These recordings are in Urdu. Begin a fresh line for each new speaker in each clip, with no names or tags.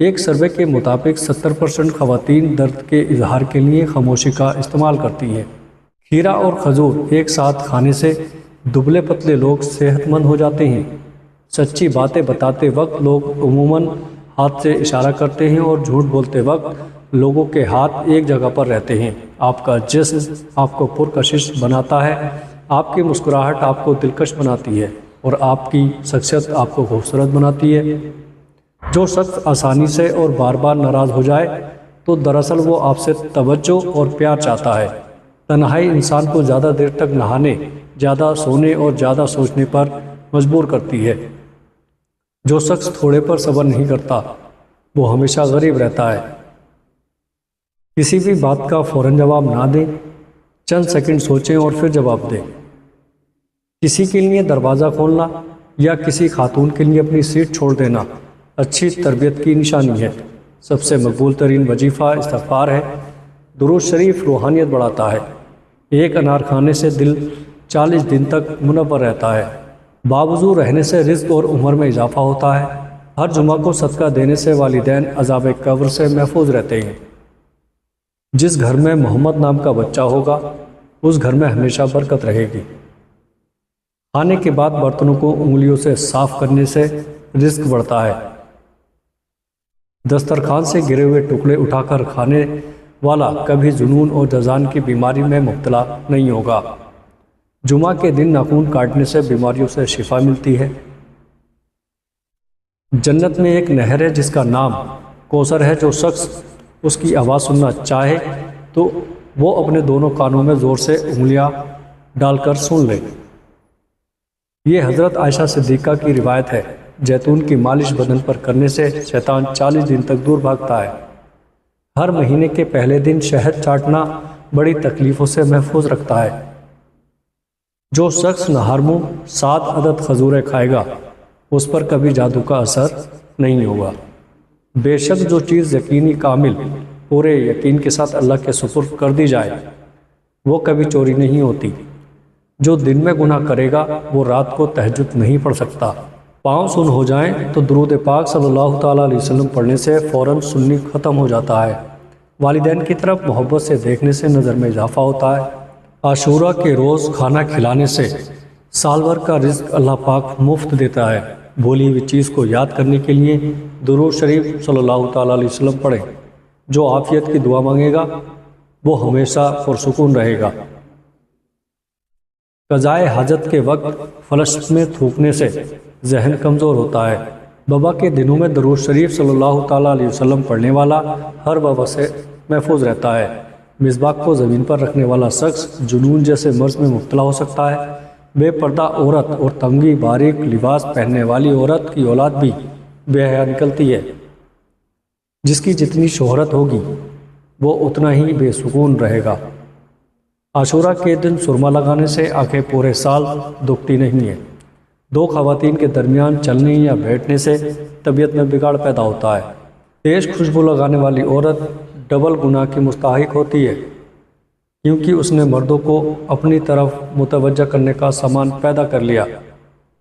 ایک سروے کے مطابق 70% خواتین درد کے اظہار کے لیے خاموشی کا استعمال کرتی ہیں۔ کھیرا اور کھجور ایک ساتھ کھانے سے دبلے پتلے لوگ صحت مند ہو جاتے ہیں۔ سچی باتیں بتاتے وقت لوگ عموماً ہاتھ سے اشارہ کرتے ہیں اور جھوٹ بولتے وقت لوگوں کے ہاتھ ایک جگہ پر رہتے ہیں۔ آپ کا جسم آپ کو پرکشش بناتا ہے، آپ کی مسکراہٹ آپ کو دلکش بناتی ہے اور آپ کی شخصیت آپ کو خوبصورت بناتی ہے۔ جو شخص آسانی سے اور بار بار ناراض ہو جائے تو دراصل وہ آپ سے توجہ اور پیار چاہتا ہے۔ تنہائی انسان کو زیادہ دیر تک نہانے، زیادہ سونے اور زیادہ سوچنے پر مجبور کرتی ہے۔ جو شخص تھوڑے پر صبر نہیں کرتا وہ ہمیشہ غریب رہتا ہے۔ کسی بھی بات کا فوراً جواب نہ دیں، چند سیکنڈ سوچیں اور پھر جواب دیں۔ کسی کے لیے دروازہ کھولنا یا کسی خاتون کے لیے اپنی سیٹ چھوڑ دینا اچھی تربیت کی نشانی ہے۔ سب سے مقبول ترین وظیفہ استغفار ہے۔ درود شریف روحانیت بڑھاتا ہے۔ ایک انار کھانے سے دل 40 دن تک منور رہتا ہے۔ باوضو رہنے سے رزق اور عمر میں اضافہ ہوتا ہے۔ ہر جمعہ کو صدقہ دینے سے والدین عذاب قبر سے محفوظ رہتے ہیں۔ جس گھر میں محمد نام کا بچہ ہوگا اس گھر میں ہمیشہ برکت رہے گی۔ کھانے کے بعد برتنوں کو انگلیوں سے صاف کرنے سے رزق بڑھتا ہے۔ دسترخوان سے گرے ہوئے ٹکڑے اٹھا کر کھانے والا کبھی جنون اور جذان کی بیماری میں مبتلا نہیں ہوگا۔ جمعہ کے دن ناخن کاٹنے سے بیماریوں سے شفا ملتی ہے۔ جنت میں ایک نہر ہے جس کا نام کوثر ہے۔ جو شخص اس کی آواز سننا چاہے تو وہ اپنے دونوں کانوں میں زور سے انگلیاں ڈال کر سن لے۔ یہ حضرت عائشہ صدیقہ کی روایت ہے۔ زیتون کی مالش بدن پر کرنے سے شیطان 40 دن تک دور بھاگتا ہے۔ ہر مہینے کے پہلے دن شہد چاٹنا بڑی تکلیفوں سے محفوظ رکھتا ہے۔ جو شخص نہار منہ 7 عدد کھجوریں کھائے گا اس پر کبھی جادو کا اثر نہیں ہوگا۔ بے شک جو چیز یقینی کامل پورے یقین کے ساتھ اللہ کے سپرد کر دی جائے وہ کبھی چوری نہیں ہوتی۔ جو دن میں گناہ کرے گا وہ رات کو تہجد نہیں پڑھ سکتا۔ پاؤں سن ہو جائیں تو درود پاک صلی اللہ تعالیٰ علیہ وسلم پڑھنے سے فوراً سنی ختم ہو جاتا ہے۔ والدین کی طرف محبت سے دیکھنے سے نظر میں اضافہ ہوتا ہے۔ عاشورہ کے روز کھانا کھلانے سے سال بھر کا رزق اللہ پاک مفت دیتا ہے۔ بھولی ہوئی چیز کو یاد کرنے کے لیے درود شریف صلی اللہ تعالیٰ علیہ وسلم پڑھیں۔ جو عافیت کی دعا مانگے گا وہ ہمیشہ پرسکون رہے گا۔ قضائے حاجت کے وقت فلش میں تھوکنے سے ذہن کمزور ہوتا ہے۔ وبا کے دنوں میں درود شریف صلی اللہ تعالیٰ علیہ وسلم پڑھنے والا ہر وبا سے محفوظ رہتا ہے۔ مسواک کو زمین پر رکھنے والا شخص جنون جیسے مرض میں مبتلا ہو سکتا ہے۔ بے پردہ عورت اور تنگی باریک لباس پہننے والی عورت کی اولاد بھی بے حیا نکلتی ہے۔ جس کی جتنی شہرت ہوگی وہ اتنا ہی بے سکون رہے گا۔ عاشورہ کے دن سرما لگانے سے آنکھیں پورے سال دکھتی نہیں ہیں۔ 2 خواتین کے درمیان چلنے یا بیٹھنے سے طبیعت میں بگاڑ پیدا ہوتا ہے۔ تیز خوشبو لگانے والی عورت ڈبل گناہ کی مستحق ہوتی ہے کیونکہ اس نے مردوں کو اپنی طرف متوجہ کرنے کا سامان پیدا کر لیا۔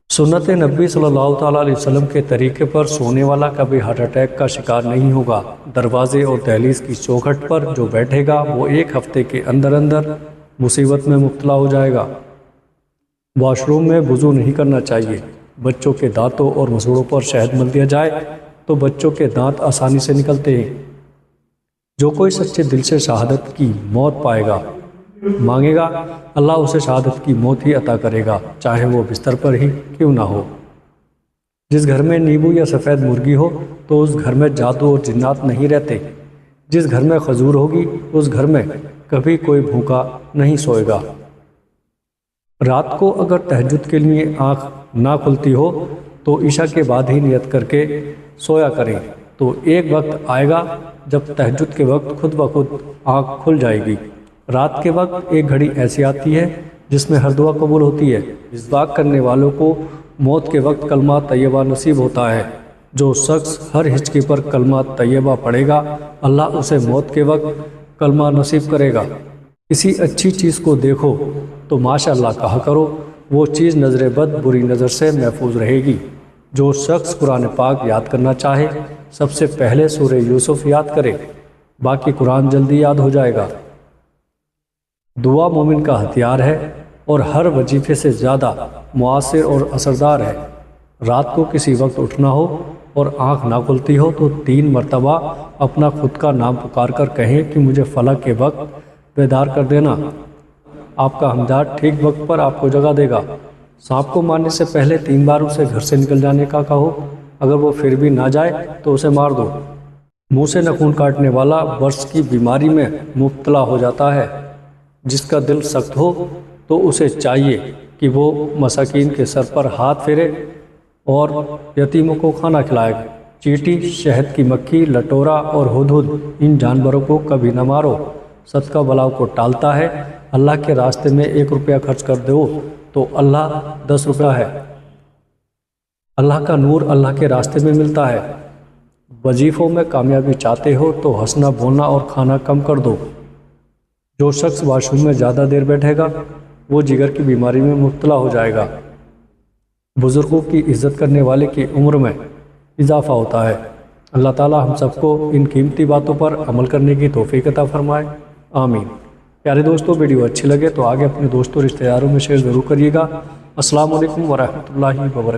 سنت نبی صلی اللہ تعالیٰ علیہ وسلم کے طریقے پر سونے والا کبھی ہارٹ اٹیک کا شکار نہیں ہوگا۔ دروازے اور دہلیز کی چوکھٹ پر جو بیٹھے گا وہ 1 ہفتے کے اندر مصیبت میں مبتلا ہو جائے گا۔ واش روم میں وضو نہیں کرنا چاہیے۔ بچوں کے دانتوں اور مسوڑوں پر شہد مل دیا جائے تو بچوں کے دانت آسانی سے نکلتے ہیں۔ جو کوئی سچے دل سے شہادت کی موت پائے گا مانگے گا اللہ اسے شہادت کی موت ہی عطا کرے گا، چاہے وہ بستر پر ہی کیوں نہ ہو۔ جس گھر میں نیبو یا سفید مرغی ہو تو اس گھر میں جادو اور جنات نہیں رہتے۔ جس گھر میں کھجور ہوگی اس گھر میں کبھی کوئی بھوکا نہیں سوئے گا۔ رات کو اگر تہجد کے لیے آنکھ نہ کھلتی ہو تو عشاء کے بعد ہی نیت کر کے سویا کریں، تو ایک وقت آئے گا جب تہجد کے وقت خود بخود آنکھ کھل جائے گی۔ رات کے وقت ایک گھڑی ایسی آتی ہے جس میں ہر دعا قبول ہوتی ہے۔ مسواک کرنے والوں کو موت کے وقت کلمہ طیبہ نصیب ہوتا ہے۔ جو شخص ہر ہچکی پر کلمہ طیبہ پڑھے گا اللہ اسے موت کے وقت کلمہ نصیب کرے گا۔ کسی اچھی چیز کو دیکھو تو ماشاءاللہ کہا کرو، وہ چیز نظر بد بری نظر سے محفوظ رہے گی۔ جو شخص قرآن پاک یاد کرنا چاہے سب سے پہلے سورہ یوسف یاد کرے، باقی قرآن جلدی یاد ہو جائے گا۔ دعا مومن کا ہتھیار ہے اور ہر وظیفے سے زیادہ مؤثر اور اثردار ہے۔ رات کو کسی وقت اٹھنا ہو اور آنکھ نہ کھلتی ہو تو 3 مرتبہ اپنا خود کا نام پکار کر کہیں کہ مجھے فلاں کے وقت بیدار کر دینا۔ آپ کا ہمدرد ٹھیک وقت پر آپ کو جگا دے گا۔ سانپ کو مارنے سے پہلے 3 بار اسے گھر سے نکل جانے کا کہو، اگر وہ پھر بھی نہ جائے تو اسے مار دو۔ منہ سے ناخن کاٹنے والا برس کی بیماری میں مبتلا ہو جاتا ہے۔ جس کا دل سخت ہو تو اسے چاہیے کہ وہ مساکین کے سر پر ہاتھ پھیرے اور یتیموں کو کھانا کھلائے۔ چیٹی، شہد کی مکھی، لٹورا اور ہدہد ان جانوروں کو کبھی نہ مارو۔ صدقہ بلاؤ کو ٹالتا ہے۔ اللہ کے راستے میں 1 روپیہ خرچ کر دو تو اللہ 10 روپیہ ہے۔ اللہ کا نور اللہ کے راستے میں ملتا ہے۔ وظیفوں میں کامیابی چاہتے ہو تو ہنسنا، بولنا اور کھانا کم کر دو۔ جو شخص واش روم میں زیادہ دیر بیٹھے گا وہ جگر کی بیماری میں مبتلا ہو جائے گا۔ بزرگوں کی عزت کرنے والے کی عمر میں اضافہ ہوتا ہے۔ اللہ تعالی ہم سب کو ان قیمتی باتوں پر عمل کرنے کی توفیق عطا فرمائے، آمین۔ پیارے دوستو، ویڈیو اچھی لگے تو آگے اپنے دوستوں رشتہ داروں میں شیئر ضرور کریے گا۔ السلام علیکم ورحمۃ اللہ وبرکاتہ۔